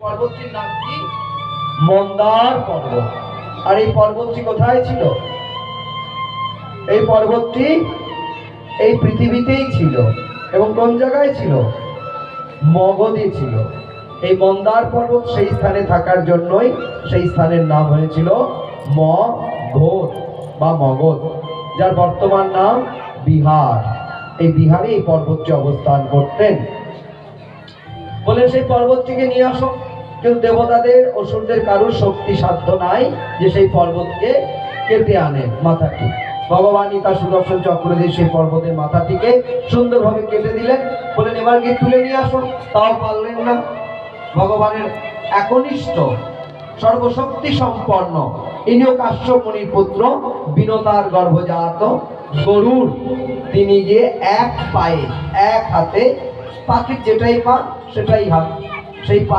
পর্বতটির নাম কি? মন্দার পর্বত। আর এই পর্বতটি কোথায় ছিল? এই পর্বতটি এই পৃথিবীতেই ছিল। এবং কোন জায়গায় ছিল? মগধে ছিল। এই মন্দার পর্বত সেই স্থানে থাকার জন্যই সেই স্থানের নাম হয়েছিল মগধ বা মগধ, যার বর্তমান নাম বিহার। এই বিহারে এই পর্বতটি অবস্থান করতেন। বলে সেই পর্বতটিকে নিয়ে আসো। কিন্তু দেবতাদের অসুরদের কারোর শক্তি সাধ্য নাই যে সেই পর্বতকে কেটে আনে মাথাটি। ভগবানই তার সুদর্শন চক্র দিয়ে সেই পর্বতের মাথাটিকে সুন্দরভাবে কেটে দিলেন। বলেন এবার গিয়ে তুলে নিয়ে আসো, তাও পারলেন না। ভগবানের একনিষ্ঠ সর্বশক্তি সম্পন্ন ইনিও কাশ্যপ মুনির পুত্র, বিনতার গর্ভজাত গরুড়। তিনি যে এক পায়ে এক হাতে পাখির যেটাই পা সেটাই হাত, সেই পা